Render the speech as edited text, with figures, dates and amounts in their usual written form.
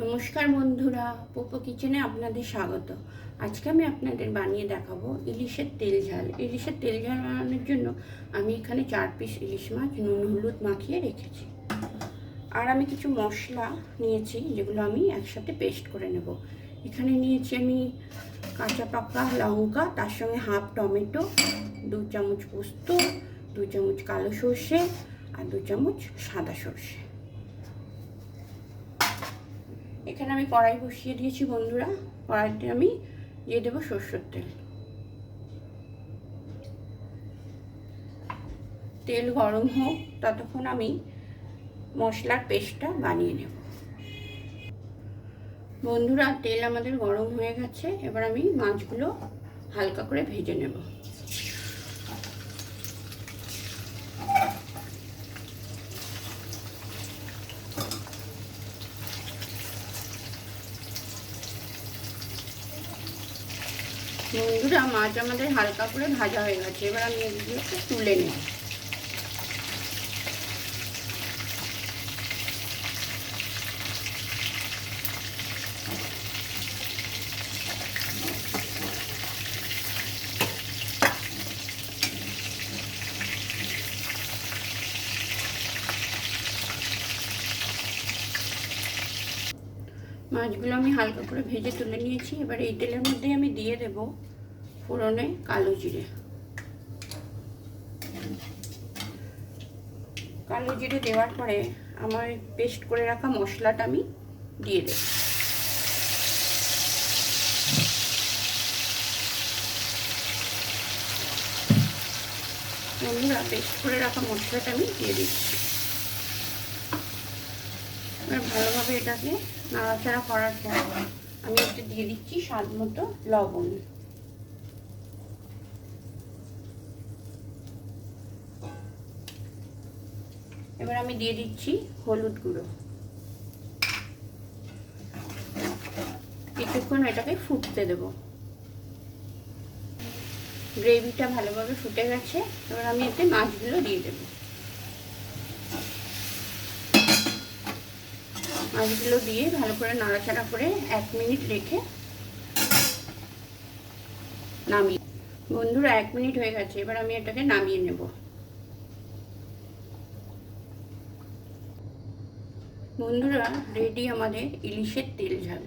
নমস্কার বন্ধুরা, পোপো কিচেনে আপনাদের স্বাগত। আজকে আমি আপনাদের বানিয়ে দেখাবো ইলিশের তেল ঝাল। ইলিশের তেল ঝাল বানানোর জন্য আমি এখানে 4 পিস ইলিশ মাছ নুন হলুদ মাখিয়ে রেখেছি। আর আমি কিছু মশলা নিয়েছি যেগুলো আমি একসাথে পেস্ট করে নেব। এখানে নিয়েছি আমি কাঁচা পাকা লঙ্কা, তার সঙ্গে হাফ টমেটো, 2 চামচ পোস্ত, 2 চামচ কালো সর্ষে আর 2 চামচ সাদা সর্ষে। এখানে আমি কড়াই বসিয়ে দিয়েছি বন্ধুরা। কড়াইতে আমি দিয়ে দেবো সরষের তেল। তেল গরম হোক, ততক্ষণ আমি মশলার পেস্টটা বানিয়ে নেব। বন্ধুরা, তেল আমাদের গরম হয়ে গেছে। এবার আমি মাছগুলো হালকা করে ভেজে নেব। বন্ধুরা, মাছ আমাদের হালকা করে ভাজা হয়ে গেছে। এবার আমি এগুলোকে তুলে নেব। মাছগুলো আমি হালকা করে ভেজে তুলে নিয়েছি। এবার এই তেলের মধ্যেই আমি দিয়ে দেব ফোড়নে কালো জিরে। কালো জিরে দেওয়ার পরে আমার পেস্ট করে রাখা মশলাটা আমি দিয়ে দেব। বন্ধুরা, পেস্ট করে রাখা মশলাটা আমি দিয়ে দিচ্ছি। এবার ভালোভাবে এটাকে নাড়াচাড়া করার পর আমি একটু দিয়ে দিচ্ছি স্বাদ মতো লবণ। এবার আমি দিয়ে দিচ্ছি হলুদ গুঁড়ো। কিছুক্ষণ এটাকে ফুটতে দেব। গ্রেভিটা ভালোভাবে ফুটে গেছে। এবার আমি এতে মাছগুলো দিয়ে দেব। মাছগুলো দিয়ে ভালো করে নাড়াচাড়া করে 1 মিনিট রেখে নামিয়ে। বন্ধুরা, 1 মিনিট হয়ে গেছে। এবার আমি এটাকে নামিয়ে নেব। বন্ধুরা, রেডি আমাদের ইলিশের তেল ঝাল।